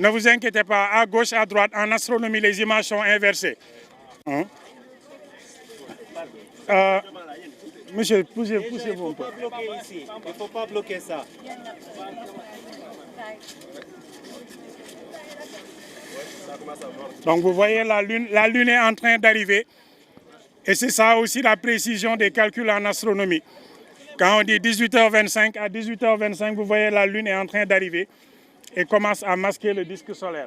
Ne vous inquiétez pas, à gauche, à droite, en astronomie, les images sont inversées. Hein? Monsieur, poussez-vous. Il ne faut pas bloquer ici, il ne faut pas bloquer ça. Donc vous voyez, la lune est en train d'arriver. Et c'est ça aussi la précision des calculs en astronomie. Quand on dit 18h25, à 18h25, vous voyez la lune est en train d'arriver et commence à masquer le disque solaire.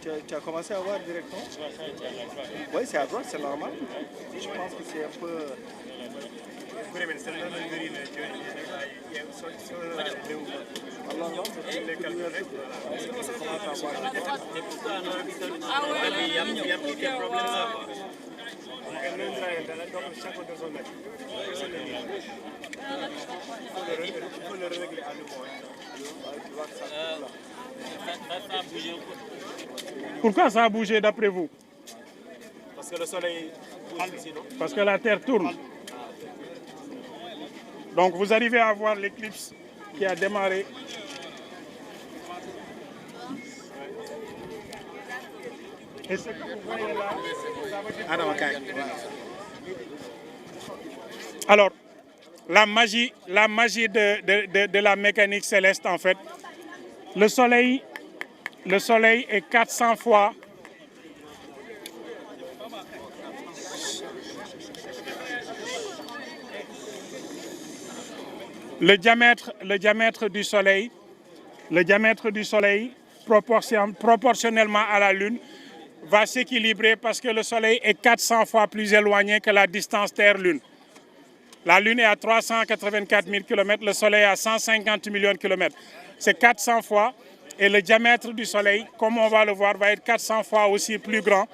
Tu as commencé à voir directement? Oui, c'est à droite, c'est normal. Je pense que c'est un peu... Pourquoi ça a bougé d'après vous? Parce que le soleil bouge ici, non? Parce que la Terre tourne. Donc vous arrivez à voir l'éclipse qui a démarré. Et ce que vous voyez là, alors, la magie de la mécanique céleste, en fait, le soleil est 400 fois le diamètre du soleil proportionnellement à la Lune va s'équilibrer parce que le soleil est 400 fois plus éloigné que la distance Terre-Lune. La Lune est à 384 000 km, le soleil est à 150 millions de kilomètres. C'est 400 fois. Et le diamètre du soleil, comme on va le voir, va être 400 fois aussi plus grand,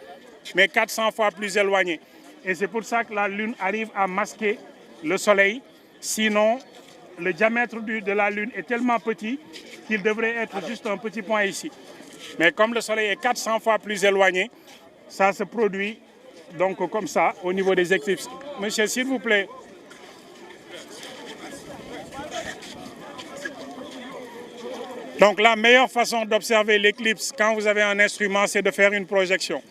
mais 400 fois plus éloigné. Et c'est pour ça que la Lune arrive à masquer le soleil. Sinon, le diamètre de la Lune est tellement petit qu'il devrait être juste un petit point ici. Mais comme le soleil est 400 fois plus éloigné, ça se produit donc comme ça au niveau des éclipses. Monsieur, s'il vous plaît. Donc la meilleure façon d'observer l'éclipse quand vous avez un instrument, c'est de faire une projection.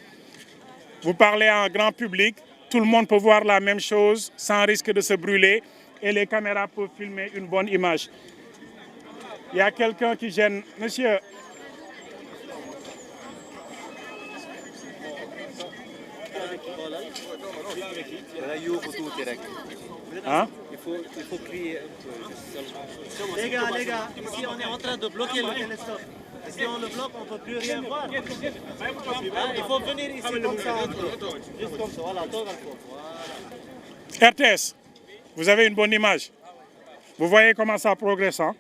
Vous parlez à un grand public, tout le monde peut voir la même chose sans risque de se brûler et les caméras peuvent filmer une bonne image. Il y a quelqu'un qui gêne. Monsieur. Hein? Il faut crier un peu. Les gars, ici on est en train de bloquer le télescope. Et si on le bloque, on ne peut plus rien voir. Il faut venir ici comme ça. Juste comme ça, voilà, RTS, vous avez une bonne image. Vous voyez comment ça progresse, hein?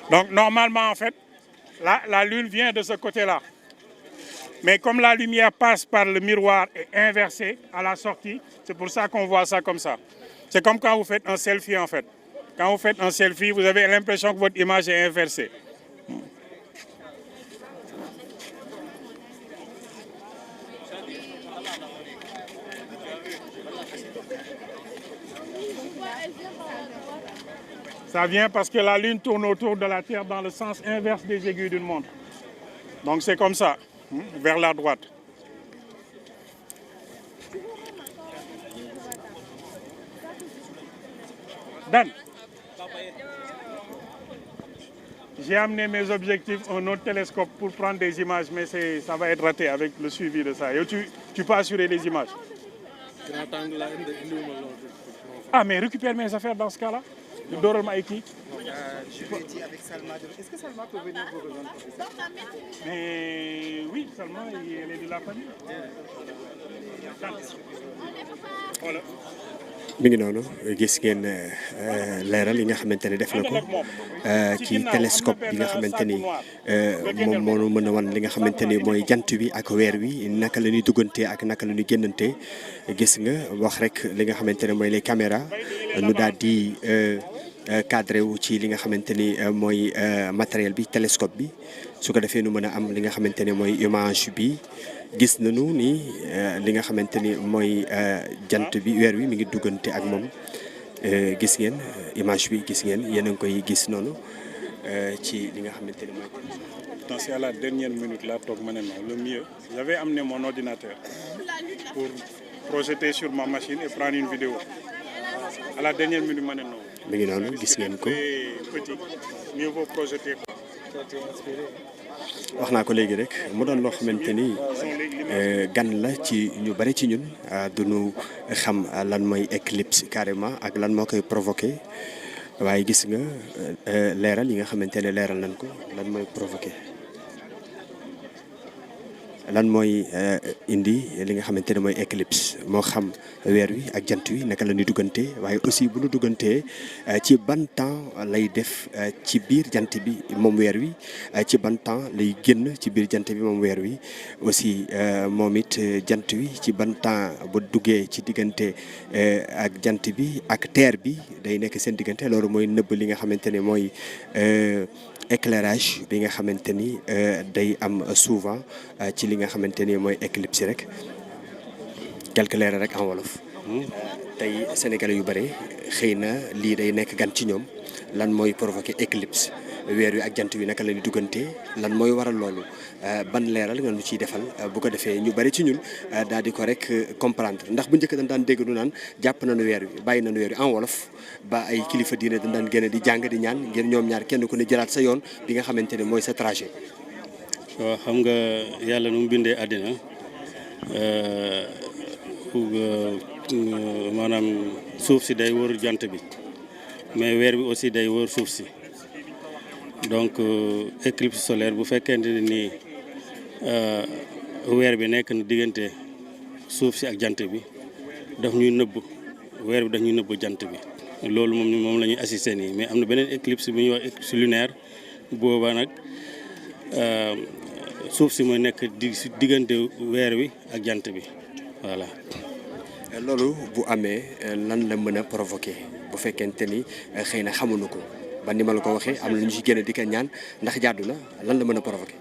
Donc normalement, en fait, la Lune vient de ce côté-là. Mais comme la lumière passe par le miroir et inversée à la sortie, c'est pour ça qu'on voit ça comme ça. C'est comme quand vous faites un selfie, en fait. Quand vous faites un selfie, vous avez l'impression que votre image est inversée. Ça vient parce que la Lune tourne autour de la Terre dans le sens inverse des aiguilles d'une montre. Donc c'est comme ça, vers la droite. Dan, j'ai amené mes objectifs, un autre télescope pour prendre des images, mais ça va être raté avec le suivi de ça. Et tu peux assurer les images. Ah, mais récupère mes affaires dans ce cas-là. Je vais dire avec Salma. Est-ce que Salma peut venir vous rejoindre? Mais oui, Salma, elle est de la famille. Voilà. mi ngi noonu gis ngeen leeral yi nga xamante ne def na ko ci télescope bi nga xamante ni moom moo mën a wan li nga xamante ni mooy jant bi ak weer wi naka la ñuy duggantee ak naka la ñuy génnantee gis nga wax rek li nga xamante ne mooy les caméras nu daal di cadré wu ci li nga xamante ni mooy matériel bi télescope bi su ko defee nu mën a am li nga xamante ne mooy image bi. gis nañu ni li nga xamante ni mooy jant bi weer wi mi ngi duggante ak moom gis ngeen image bi gis ngeen yéen a ngi koy gis noonu ci li nga xamante ni mooy. C'est à la dernière minute là toog ma ne non le mieux j'avais amené mon ordinateur pour projeter sur ma machine et prendre une vidéo à la dernière minute ma ne non. mi ngi noonu gis ngeen ko. petit mieux vaut projeter. wax naa ko léegi rek mu doon loo xamante ni gan la ci ñu bari ci ñun duñu xam lan mooy éclipse carrément ak lan moo koy provoqué waaye gis nga leeral yi nga xamante ne leeral nañ ko lan mooy provoqué lan mooy indi li nga xamante ne mooy éclipse moo xam weer wi ak jant wi naka la ñuy duggante waaye aussi bu ñu duggantee ci ban temps lay def ci biir jant bi moom weer wi ci ban temps lay génn ci biir jant bi moom weer wi aussi moom it jant wi ci ban temps bu duggee ci diggante ak jant bi ak terre bi day nekk seen diggante loolu mooy nëbb li nga xamante ne mooy éclairage bi nga xamante ni day am souvent ci li nga xamante ni mooy éclipse rek quelque leeral rek en wolof. tey sénégalais yu bare xëy na lii day nekk gan ci ñoom lan mooy provoquer éclipse weer wi ak jant wi naka la ñuy duggante lan mooy waral loolu ban leeral nga ñu ciy defal bu ko defee ñu bari ci ñun daal di ko rek comprendre ndax bu njëkk dañ daan dégg nu naan jàpp nañu weer wi bàyyi nañu weer wi en wolof ba ay kilifa diine dañ daan génne di jàng di ñaan ngir ñoom ñaar kenn ku ne jëlaat sa yoon bi nga xamante ne mooy sa trajet. waaw xam nga yàlla nu mu bindee àddina maanaam suuf si day wër jant bi mais weer bi aussi day wër suuf si donc éclipse solaire bu fekkente ne nii weer bi nekk na diggante suuf si ak jant bi daf ñuy nëbb weer bi daf ñuy nëbb jant bi loolu moom la ñuy assister nii mais am na beneen éclipse bu ñuy wax éclipse lunaire boobaa nag suuf si mooy nekk diggante weer wi ak jant bi voilà. loolu bu amee lan la mën a provoquer bu fekkente ni xëy na xamuñu ko ba ni ma la ko waxee am na ñu ci génn di ko ñaan ndax jàddu na lan la mën a provoquer.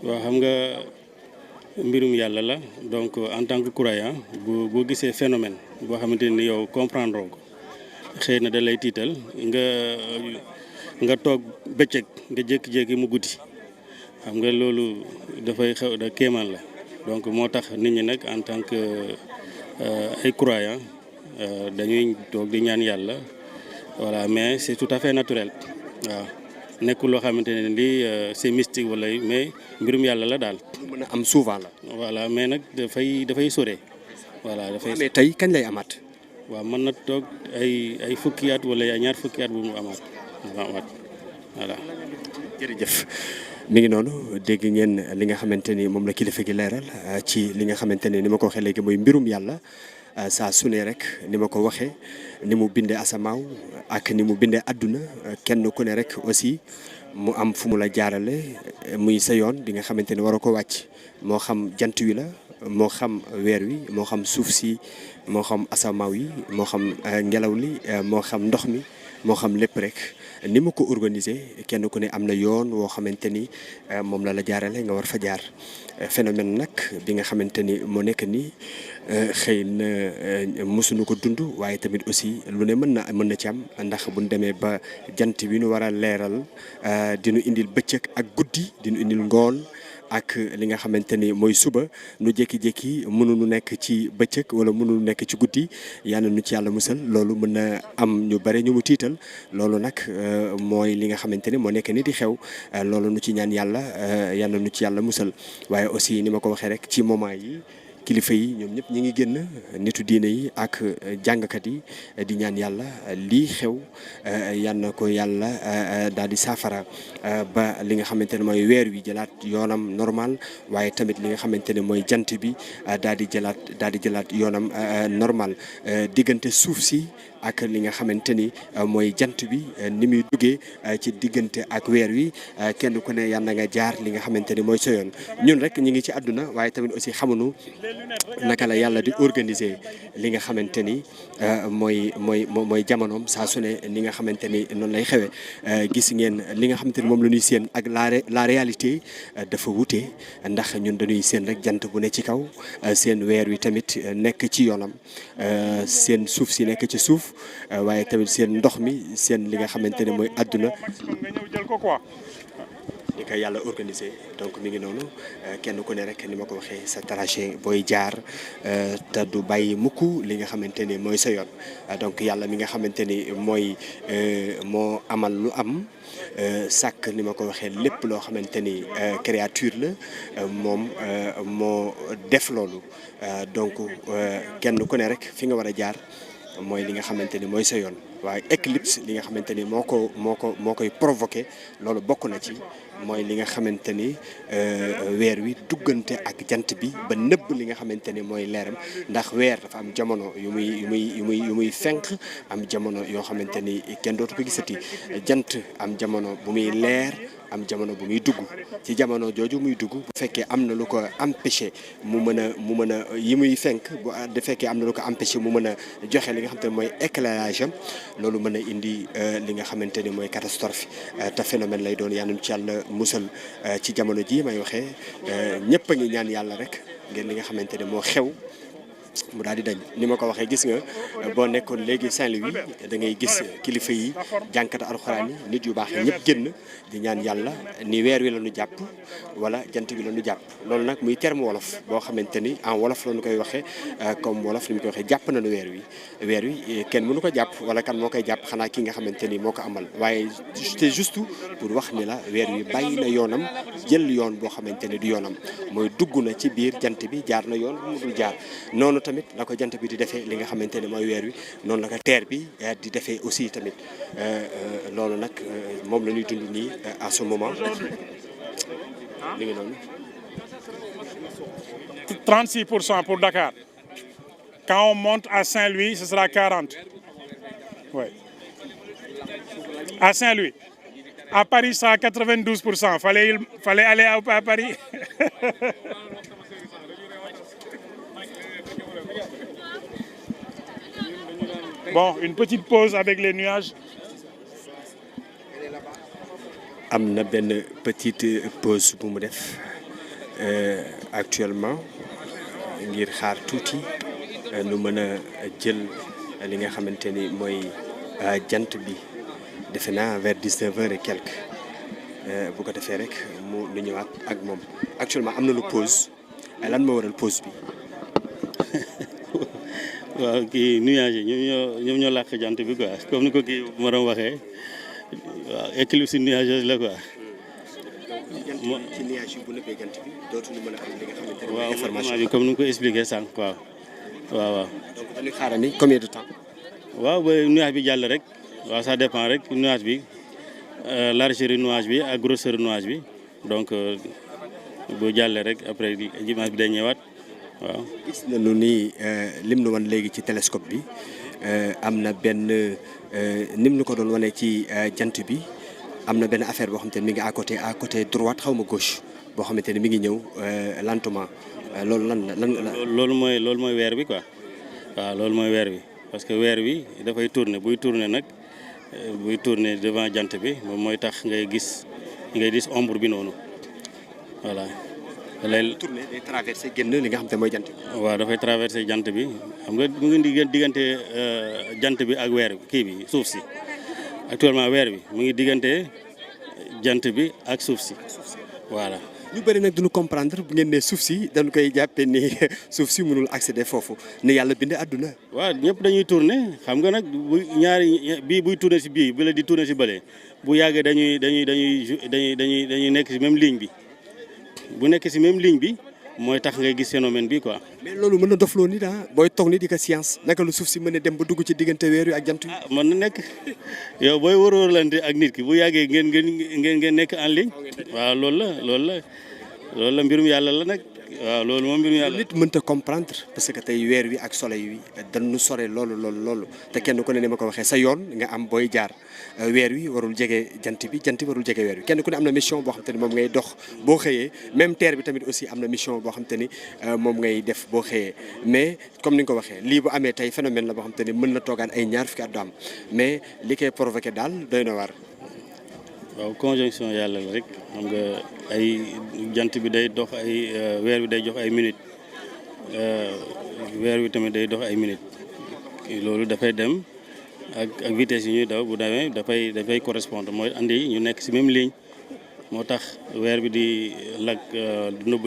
waaw xam nga mbirum yàlla la donc en tant que croyant boo gisee phénomène boo xamante ni yow comprendre ko xëy na da lay tiital nga toog bëccëg nga jékki-jékki mu guddi xam nga loolu dafay xew da kéemaan la donc moo tax nit ñi nag en tant que ay croyants dañuy toog di ñaan yàlla voilà mais c'est tout à fait naturel waaw nekkul loo xamante ne lii c'est mystique wala mais mbirum yàlla la daal. lu mën a am souvent la. voilà mais nag dafay sore. voilà dafay mais tey kañ lay amaat. waaw mën na toog ay fukki at wala ay ñaar fukki at bu mu amaat voilà. jërëjëf. mi ngi noonu dégg ngeen li nga xamante ni moom la kilifa gi leeral ci li nga xamante ni ma ko waxee léegi mooy mbirum yàlla saa su ne rek ni ma ko waxee ni mu bindee asamaaw ak ni mu bindee àdduna kenn ku ne rek aussi mu am fu mu la jaarale muy sa yoon bi nga xamante ni war a ko wàcc moo xam jant wi la moo xam weer wi moo xam suuf si moo xam asamaaw yi moo xam ngelaw li moo xam ndox mi moo xam lépp rek ni ma ko organiser kenn ku ne am na yoon woo xamante ni moom la jaarale nga war fa jaar phénomène nag bi nga xamante ni moo nekk nii xëy na mosuñu ko dund waaye tamit aussi lu ne mën na ci am ndax buñ demee ba jant bi ñu war a leeral dinu indil bëccëg ak guddi dinu indil ngoon ak li nga xamante ni mooy suba nu jékki-jékki mënuñu nekk ci bëccëg wala mënuñu nekk ci guddi yàlla nu ci yàlla musal loolu mën na am ñu bare ñu mu tiital loolu nag mooy li nga xamante ni moo nekk ni di xew loolu nu ci ñaan yàlla yàlla nu ci yàlla musal waaye aussi ni ma ko waxee rek ci moment yi kilifa yi ñoom ñëpp ñi ngi génn nitu diine yi ak jàngkat yi di ñaan yàlla lii xew yal na ko yàlla daal di saafara ba li nga xamante ne mooy weer wi jëlaat yoonam normal waaye tamit li nga xamante ne mooy jant bi daal di jëlaat yoonam normal diggante suuf si ak li nga xamante ni mooy jant bi ni muy duggee ci diggante ak weer wi kenn ku ne yal na nga jaar li nga xamante ni mooy sa yoon ñun rek ñi ngi ci àdduna waaye tamit aussi xamuñu naka la yàlla di organiser li nga xamante ni mooy jamonoom saa su ne ni nga xamante ni noonu lay xewee gis ngeen li nga xamante ni moom la ñuy séen ak la réalité dafa wute ndax ñun dañuy séen rek jant bu ne ci kaw seen weer wi tamit nekk ci yoonam seen suuf si nekk ci suuf waaye tamit seen ndox mi seen li nga xamante ne mooy àdduna ni ko yàlla organisé donc mi ngi noonu kenn ku ne rek ni ma ko waxee sa trajet booy jaar te du bàyyi mukk li nga xamante ni mooy sa yoon donc yàlla mi nga xamante ni moo amal lu am sàkk ni ma ko waxee lépp loo xamante ni créature la moom moo def loolu donc kenn ku ne rek fi nga war a jaar mooy li nga xamante ni mooy sa yoon waaye éclipse li nga xamante ni moo koy provoqué loolu bokk na ci mooy li nga xamante ni weer wi duggante ak jant bi ba nëbb li nga xamante ni mooy leeram ndax weer dafa am jamono yu muy fenk am jamono yoo xamante ni kenn dootu ko gisati jant am jamono bu muy leer am jamono bu muy dugg ci jamono jooju muy dugg bu fekkee am na lu ko empêché mu mën a yi muy fenk bu fekkee am na lu ko empêché mu mën a joxe li nga xamante ne mooy éclairage am loolu mën a indi li nga xamante ni mooy catastrophe te phénomène lay doon yàlla ci yàlla musal ci jamono ji may waxee ñëpp a ngi ñaan yàlla rek ngeen li nga xamante ne moo xew mu daal di dañ ni ma ko waxee gis nga boo nekkoon léegi Saint-Louis da ngay gis kilifa yi jànkata alxuraan yi nit yu baax yi ñëpp génn di ñaan yàlla ni weer wi la ñu jàpp wala jant bi la ñu jàpp loolu nag muy terme wolof boo xamante ni en wolof la ñu koy waxee comme wolof ni mu koy waxee jàpp nañu weer wi kenn mënu ko jàpp wala kan moo koy jàpp xanaa ki nga xamante ni moo ko amal waaye c'est juste pour wax ni la weer wi bàyyi na yoonam jël yoon boo xamante ni du yoonam mooy dugg na ci biir jant bi jaar na yoon bu mu dul jaar noonu tamit la ko jant bi di defee li nga xamante ne mooy weer wi noonu la ko terre bi di defee aussi tamit loolu nag moom la ñuy dund nii à ce moment li ngi noonu 36% pour Dakar. Quand on monte à Saint-Louis, ce sera 40. Ouais. À Saint-Louis. À Paris, ça a 92%. Fallait aller à Paris. Bon, une petite pause avec les nuages. am na benn petite pause bu mu def actuellement ngir xaar tuuti nu mën a jël li nga xamante ni mooy jant bi defe naa vers 19h et quelques bu ko defee rek mu nu ñëwaat ak moom actuellement am na lu pause lan moo waral pause bi. waaw kii nuage yi ñoom ñoo làq jant bi quoi comme ni ko kii ma doon waxee waaw éclipse nuageuse la quoi. ci nuage yi bu nëbbee jant bi dootuñu mën a am li nga xamante ne waaw information bi comme ni nga ko expliqué sànq waaw. donc dañuy xaarandi combien de temps. waaw ba nuage bi jàll rek waaw ça dépend rek nuage bi largeur nuage bi ak grosseur nuage bi donc bu jàllee rek après image bi day ñëwaat waaw. gis nañu ni lim nu wan léegi ci télescope bi am na benn nim nu ko doon wane ci jant bi am na benn affaire boo xamante ne mi ngi à côté droite xaw ma gauche boo xamante ne mi ngi ñëw lentement loolu lan la. loolu mooy weer bi quoi waaw loolu mooy weer bi parce que weer bi dafay tourner buy tourner devant jant bi moom mooy tax ngay gis ombre bi noonu voilà. léegi tourné day traversé génn li nga xam te mooy jant bi. waaw dafay traversé jant bi xam nga mu ngi diggante jant bi ak weer kii bi suuf si actuellement weer bi mu ngi diggante jant bi ak suuf si voilà. ñu bëri nag duñu comprendre bu ngeen ne suuf si dañu koy jàppee ni suuf si mënul accéder foofu ni yàlla bind àdduna. waaw ñëpp dañuy tourné xam nga nag bu ñaari bii buy tourné si bii bi la di tourné si bële bu yàggee dañuy nekk si même ligne bi. bu nekk ci même ligne bi mooy tax ngay gis phénomène bi quoi. mais loolu mën na dofloo nit booy toog ni di ko science naka lu suuf si mën a dem ba dugg ci diggante weer wi ak jant wi. mën na nekk yow booy wër-wërlante ak nit ki bu yàggee ngeen nekk en ligne waaw loolu la mbirum yàlla la nag waaw loolu moom mbirum yàlla. nit mënta comprendre parce que tey weer wi ak soleil wi dañu sore loolu te kenn ku ne ni ma ko waxee sa yoon nga am booy jaar weer wi warul jege jant bi warul jege weer wi kenn ku ne am na mission boo xam te ni moom ngay dox boo xëyee même terre bi tamit aussi am na mission boo xam te ni moom ngay def boo xëyee mais comme ni nga ko waxee lii bu amee tey phénomène la boo xam te ni mën na toogaan ay ñaar fukki at du am mais li koy provoqué daal doy na waar. waaw conjonction yàlla la rek xam nga ay jant bi day dox ay weer bi day jox ay minutes weer wi tamit day dox ay minutes loolu dafay dem ak vitesse yi ñuy daw bu demee dafay correspondre mooy andi ñu nekk ci même ligne moo tax weer bi di lag nëbbu